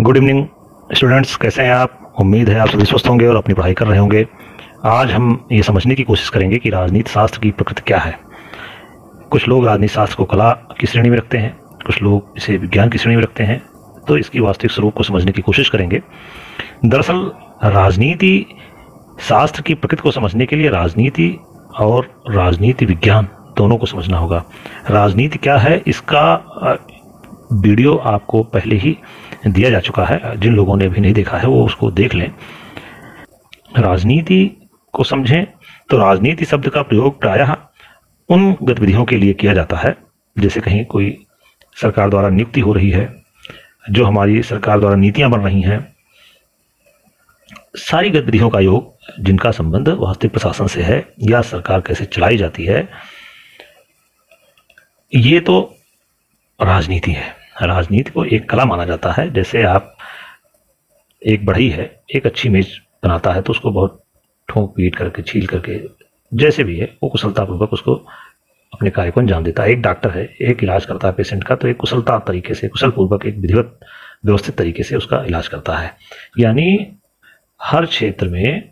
Good evening students, कैसे हैं आप। उम्मीद है आप सभी स्वस्थ होंगे और अपनी पढ़ाई कर रहे होंगे। आज हम ये समझने की कोशिश करेंगे कि राजनीति शास्त्र की प्रकृति क्या है। कुछ लोग राजनीति शास्त्र को कला की श्रेणी में रखते हैं, कुछ लोग इसे विज्ञान की श्रेणी में रखते हैं। तो इसकी वास्तविक स्वरूप को समझने की कोशिश करेंगे। दरअसल राजनीति शास्त्र की प्रकृति को समझने के लिए राजनीति और राजनीति विज्ञान दोनों को समझना होगा। राजनीति क्या है इसका वीडियो आपको पहले ही दिया जा चुका है। जिन लोगों ने अभी नहीं देखा है वो उसको देख लें। राजनीति को समझें तो राजनीति शब्द का प्रयोग प्रायः उन गतिविधियों के लिए किया जाता है, जैसे कहीं कोई सरकार द्वारा नियुक्ति हो रही है, जो हमारी सरकार द्वारा नीतियां बन रही हैं, सारी गतिविधियों का योग जिनका संबंध वास्तविक प्रशासन से है या सरकार कैसे चलाई जाती है, ये तो राजनीति है। राजनीति को एक कला माना जाता है। जैसे आप एक बढ़ई है, एक अच्छी मेज बनाता है तो उसको बहुत ठोक पीट करके, छील करके, जैसे भी है वो कुशलतापूर्वक उसको अपने कार्य को अंजाम देता है। एक डॉक्टर है, एक इलाज करता है पेशेंट का, तो एक कुशलता तरीके से, कुशलपूर्वक, एक विधिवत व्यवस्थित तरीके से उसका इलाज करता है। यानी हर क्षेत्र में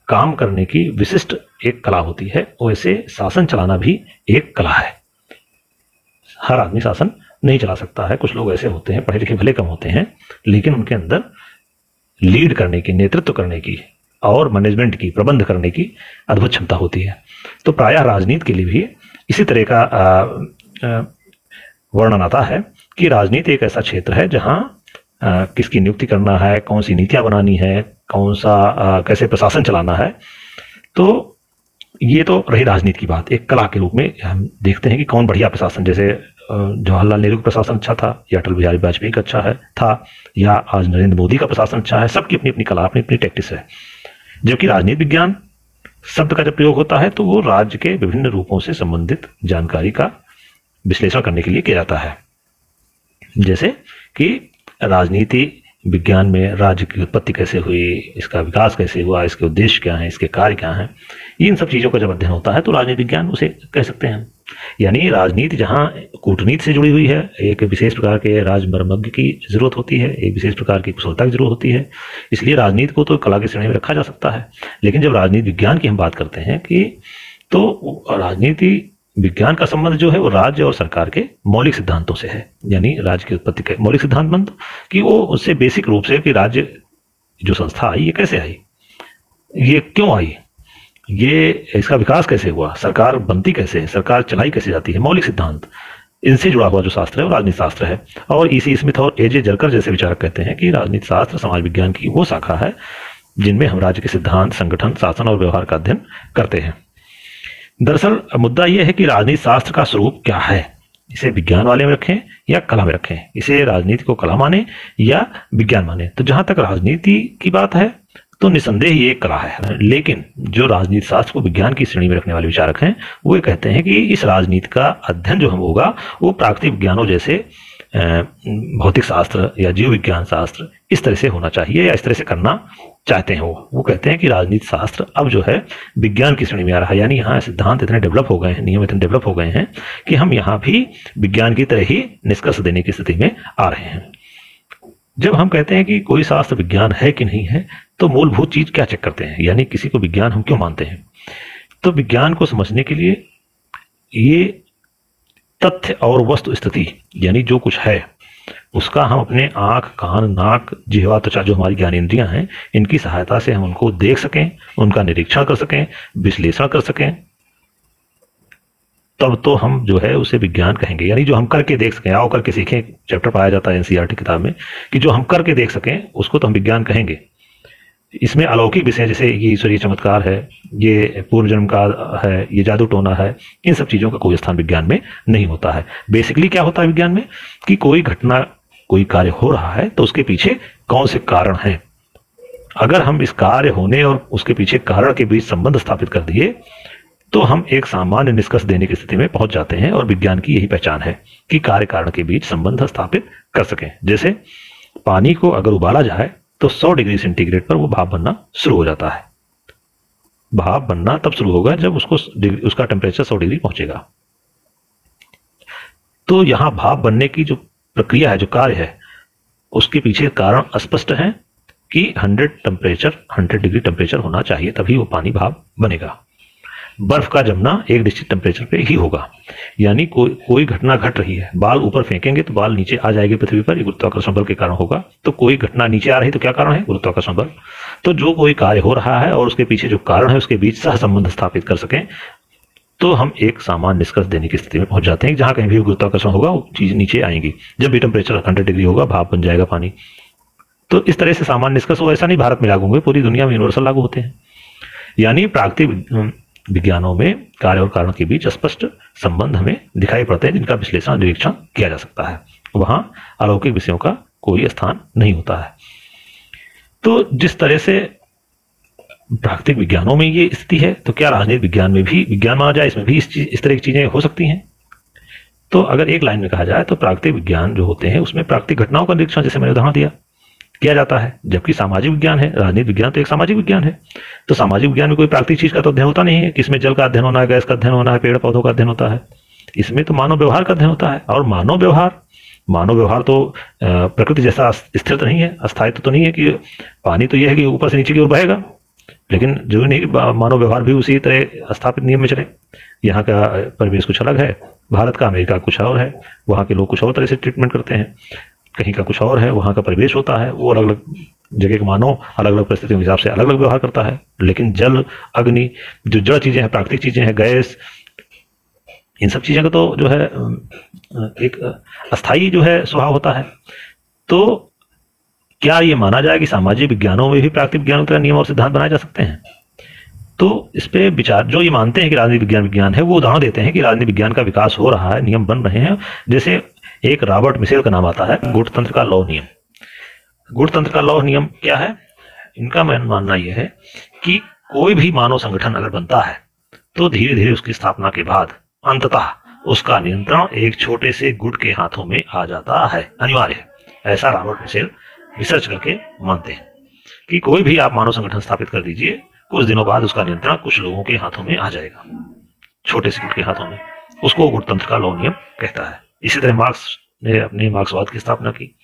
काम करने की विशिष्ट एक कला होती है। वैसे शासन चलाना भी एक कला है। हर आदमी शासन नहीं चला सकता है। कुछ लोग ऐसे होते हैं, पढ़े लिखे भले कम होते हैं, लेकिन उनके अंदर लीड करने की, नेतृत्व करने की और मैनेजमेंट की, प्रबंध करने की अद्भुत क्षमता होती है। तो प्रायः राजनीति के लिए भी इसी तरह का वर्णन आता है कि राजनीति एक ऐसा क्षेत्र है जहां किसकी नियुक्ति करना है, कौन सी नीतियां बनानी है, कौन सा कैसे प्रशासन चलाना है। तो ये तो रही राजनीति की बात। एक कला के रूप में हम देखते हैं कि कौन बढ़िया प्रशासन, जैसे जवाहरलाल नेहरू का प्रशासन अच्छा था, या अटल बिहारी वाजपेयी का अच्छा है था, या आज नरेंद्र मोदी का प्रशासन अच्छा है। सबकी अपनी अपनी कला, अपनी अपनी टैक्टिस है। जबकि राजनीति विज्ञान शब्द का जब प्रयोग होता है तो वो राज्य के विभिन्न रूपों से संबंधित जानकारी का विश्लेषण करने के लिए किया जाता है। जैसे कि राजनीति विज्ञान में राज्य की उत्पत्ति कैसे हुई, इसका विकास कैसे हुआ, इसके उद्देश्य क्या हैं, इसके कार्य क्या हैं, इन सब चीज़ों का जब अध्ययन होता है तो राजनीति विज्ञान उसे कह सकते हैं। यानी राजनीति जहाँ कूटनीति से जुड़ी हुई है, एक विशेष प्रकार के राजमर्मज्ञ की जरूरत होती है, एक विशेष प्रकार की कुशलता की जरूरत होती है, इसलिए राजनीति को तो कला की श्रेणी में रखा जा सकता है। लेकिन जब राजनीति विज्ञान की हम बात करते हैं कि तो राजनीति विज्ञान का संबंध जो है वो राज्य और सरकार के मौलिक सिद्धांतों से है। यानी राज्य की उत्पत्ति के मौलिक सिद्धांत बंद कि वो उससे बेसिक रूप से कि राज्य जो संस्था आई ये कैसे आई, ये क्यों आई, ये इसका विकास कैसे हुआ, सरकार बनती कैसे है, सरकार चलाई कैसे जाती है, मौलिक सिद्धांत, इनसे जुड़ा हुआ जो शास्त्र है वो राजनीति शास्त्र है। और इसी स्मिथ और एजे जरकर जैसे विचारक कहते हैं कि राजनीति शास्त्र समाज विज्ञान की वो शाखा है जिनमें हम राज्य के सिद्धांत, संगठन, शासन और व्यवहार का अध्ययन करते हैं। दरअसल मुद्दा यह है कि राजनीति शास्त्र का स्वरूप क्या है। इसे विज्ञान वाले में रखें या कला में रखें, इसे राजनीति को कला माने या विज्ञान माने। तो जहां तक राजनीति की बात है तो निसंदेह ये एक कला है। लेकिन जो राजनीति शास्त्र को विज्ञान की श्रेणी में रखने वाले विचारक हैं वो ये कहते हैं कि इस राजनीति का अध्ययन जो हम होगा वो प्राकृतिक विज्ञानों जैसे भौतिक शास्त्र या जीव विज्ञान शास्त्र इस तरह से होना चाहिए या इस तरह से करना चाहते हैं। वो कहते हैं कि राजनीति शास्त्र अब जो है विज्ञान की श्रेणी में आ रहा है। यानी यहाँ सिद्धांत इतने डेवलप हो गए हैं, नियम इतने डेवलप हो गए हैं कि हम यहाँ भी विज्ञान की तरह ही निष्कर्ष देने की स्थिति में आ रहे हैं। जब हम कहते हैं कि कोई शास्त्र विज्ञान है कि नहीं है तो मूलभूत चीज क्या चेक करते हैं, यानी किसी को विज्ञान हम क्यों मानते हैं। तो विज्ञान को समझने के लिए ये तथ्य और वस्तु स्थिति, यानी जो कुछ है उसका हम अपने आंख, कान, नाक, जिह्वा, त्वचा, जो हमारी ज्ञानेंद्रियां हैं, इनकी सहायता से हम उनको देख सकें, उनका निरीक्षण कर सकें, विश्लेषण कर सकें, तब तो हम जो है उसे विज्ञान कहेंगे। यानी जो हम करके देख सकें, आओ करके सीखें, चैप्टर पाया जाता है एनसीईआरटी किताब में कि जो हम करके देख सकें उसको तो हम विज्ञान कहेंगे। इसमें अलौकिक विषय जैसे ये ईश्वरीय चमत्कार है, ये पूर्व जन्म का है, ये जादू टोना है, इन सब चीज़ों का कोई स्थान विज्ञान में नहीं होता है। बेसिकली क्या होता है विज्ञान में कि कोई घटना, कोई कार्य हो रहा है तो उसके पीछे कौन से कारण हैं। अगर हम इस कार्य होने और उसके पीछे कारण के बीच संबंध स्थापित कर दिए तो हम एक सामान्य निष्कर्ष देने की स्थिति में पहुंच जाते हैं। और विज्ञान की यही पहचान है कि कार्य कारण के बीच संबंध स्थापित कर सकें। जैसे पानी को अगर उबाला जाए तो 100 डिग्री सेंटीग्रेड पर वो भाप बनना शुरू हो जाता है। भाप बनना तब शुरू होगा जब उसका टेम्परेचर 100 डिग्री पहुंचेगा। तो यहां भाप बनने की जो प्रक्रिया है, जो कार्य है, उसके पीछे कारण अस्पष्ट है कि 100 डिग्री टेम्परेचर होना चाहिए, तभी वो पानी भाप बनेगा। बर्फ का जमना एक निश्चित टेम्परेचर पे ही होगा, यानी कोई घटना घट रही है, बाल ऊपर फेंकेंगे तो बाल नीचे आ जाएगी पृथ्वी पर, ये गुरुत्वाकर्षण बल के कारण होगा। तो कोई घटना नीचे आ रही तो क्या कारण है? गुरुत्वाकर्षण बल। तो जो कोई कार्य हो रहा है और उसके पीछे जो कारण है उसके बीच सह संबंध स्थापित कर सकें, तो हम एक सामान्य निष्कर्ष देने की स्थिति में पहुंच जाते हैं कि जहां कहीं भी गुरुत्वाकर्षण होगा वो चीज नीचे आएंगी। जब भी टेम्परेचर 100 डिग्री होगा भाप बन जाएगा पानी। तो इस तरह से सामान्य निष्कर्ष वो ऐसा नहीं भारत में लागू होंगे, पूरी दुनिया में यूनिवर्सल लागू होते हैं। यानी प्राकृतिक विज्ञानों में कार्य और कारण के बीच स्पष्ट संबंध हमें दिखाई पड़ते हैं, जिनका विश्लेषण निरीक्षण किया जा सकता है। वहां अलौकिक विषयों का कोई स्थान नहीं होता है। तो जिस तरह से प्राकृतिक विज्ञानों में ये स्थिति है, तो क्या राजनीतिक विज्ञान में भी, विज्ञान माना जाए, इसमें भी इस तरह की चीजें हो सकती हैं? तो अगर एक लाइन में कहा जाए तो प्राकृतिक विज्ञान जो होते हैं उसमें प्राकृतिक घटनाओं का निरीक्षण, जैसे मैंने उदाहरण दिया, किया जाता है। जबकि सामाजिक विज्ञान है, राजनीतिक विज्ञान तो एक सामाजिक विज्ञान है। तो सामाजिक विज्ञान में कोई प्राकृतिक चीज का तो अध्ययन होता नहीं है कि इसमें जल का अध्ययन होना है, गैस का अध्ययन होना है, पेड़ पौधों का अध्ययन होता है। इसमें तो मानव व्यवहार का अध्ययन होता है। और मानव व्यवहार तो प्रकृति जैसा स्थिर नहीं है, अस्थायित्व तो नहीं है कि पानी तो यह है कि ऊपर से नीचे की ओर बहेगा, लेकिन जरूरी नहीं कि मानव व्यवहार भी उसी तरह स्थापित नियम में चले। यहाँ का परिवेश कुछ अलग है, भारत का, अमेरिका कुछ और है, वहाँ के लोग कुछ और तरह से ट्रीटमेंट करते हैं, कहीं का कुछ और है, वहाँ का परिवेश होता है, वो अलग अलग जगह के मानव अलग अलग परिस्थितियों के हिसाब से अलग अलग व्यवहार करता है। लेकिन जल, अग्नि, जो जड़ चीजें हैं, प्राकृतिक चीजें हैं, गैस, इन सब चीजों का तो जो है एक अस्थायी जो है स्वभाव होता है। तो क्या ये माना जाए कि सामाजिक विज्ञानों में भी प्राकृतिक विज्ञानों की तरह नियम और सिद्धांत बनाए जा सकते हैं? तो इस पे विचार, जो ये मानते हैं कि राजनीतिक विज्ञान है, वो उदाहरण देते हैं कि राजनीतिक विज्ञान का विकास हो रहा है, नियम बन रहे हैं। जैसे एक रॉबर्ट मिशेल का नाम आता है, गुणतंत्र का लौ नियम। गुणतंत्र का लौ नियम क्या है? इनका मानना यह है कि कोई भी मानव संगठन अगर बनता है तो धीरे धीरे उसकी स्थापना के बाद अंततः उसका नियंत्रण एक छोटे से गुट के हाथों में आ जाता है, अनिवार्य है। ऐसा रॉबर्ट मिशेल रिसर्च करके मानते हैं कि कोई भी आप मानव संगठन स्थापित कर दीजिए, कुछ दिनों बाद उसका नियंत्रण कुछ लोगों के हाथों में आ जाएगा, छोटे से गुट के हाथों में। उसको गुणतंत्र का लौ नियम कहता है। इसी तरह मार्क्स ने अपने मार्क्सवाद की स्थापना की।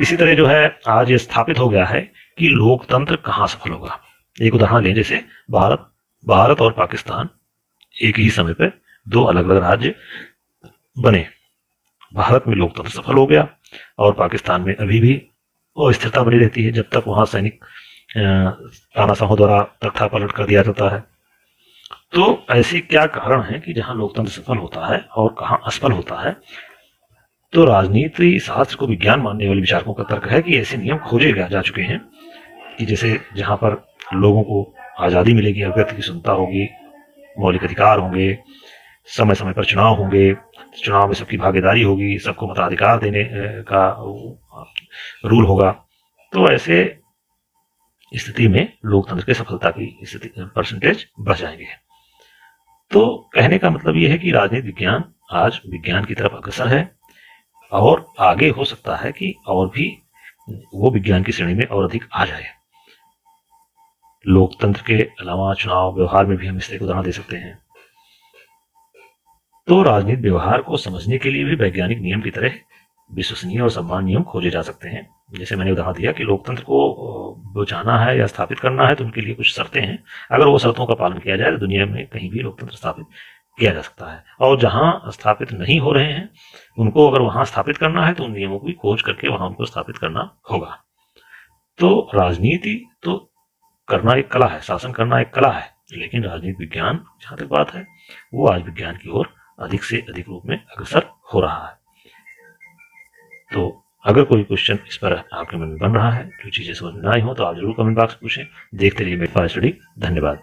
इसी तरह जो है आज ये स्थापित हो गया है कि लोकतंत्र कहाँ सफल होगा। एक उदाहरण लें, जैसे भारत और पाकिस्तान एक ही समय पर दो अलग अलग राज्य बने। भारत में लोकतंत्र सफल हो गया और पाकिस्तान में अभी भी अस्थिरता बनी रहती है, जब तक वहां सैनिक तानाशाहों द्वारा तख्ता पलट कर दिया जाता है। तो ऐसे क्या कारण है कि जहां लोकतंत्र सफल होता है और कहां असफल होता है? तो राजनीति शास्त्र को विज्ञान मानने वाले विचारकों का तर्क है कि ऐसे नियम खोजे जा चुके हैं कि जैसे जहां पर लोगों को आजादी मिलेगी, व्यक्ति की स्वतंत्रता होगी, मौलिक अधिकार होंगे, समय समय पर चुनाव होंगे, चुनाव में सबकी भागीदारी होगी, सबको मताधिकार देने का रूल होगा, तो ऐसे स्थिति में लोकतंत्र की सफलता की स्थिति परसेंटेज बढ़ जाएंगे। तो कहने का मतलब यह है कि राजनीतिक विज्ञान आज विज्ञान की तरफ अग्रसर है और आगे हो सकता है कि और भी वो विज्ञान की श्रेणी में और अधिक आ जाए। लोकतंत्र के अलावा चुनाव व्यवहार में भी हम इस तरह के उदाहरण दे सकते हैं। तो राजनीतिक व्यवहार को समझने के लिए भी वैज्ञानिक नियम की तरह विश्वसनीय और समान नियम खोजे जा सकते हैं। जैसे मैंने उदाहरण दिया कि लोकतंत्र को बचाना है या स्थापित करना है तो उनके लिए कुछ शर्तें हैं। अगर वो शर्तों का पालन किया जाए तो दुनिया में कहीं भी लोकतंत्र स्थापित किया जा सकता है। और जहां स्थापित नहीं हो रहे हैं उनको अगर वहां स्थापित करना है तो उन नियमों की खोज करके वहां उनको स्थापित करना होगा। तो राजनीति तो करना एक कला है, शासन करना एक कला है, लेकिन राजनीतिक विज्ञान जहां तक बात है वो आज विज्ञान की ओर अधिक से अधिक रूप में अग्रसर हो रहा है। तो अगर कोई क्वेश्चन इस पर आपके मन में बन रहा है, जो चीजें समझ में आई हो, तो आप जरूर कमेंट बॉक्स में पूछें। देखते रहिए मेरी स्टडी। धन्यवाद।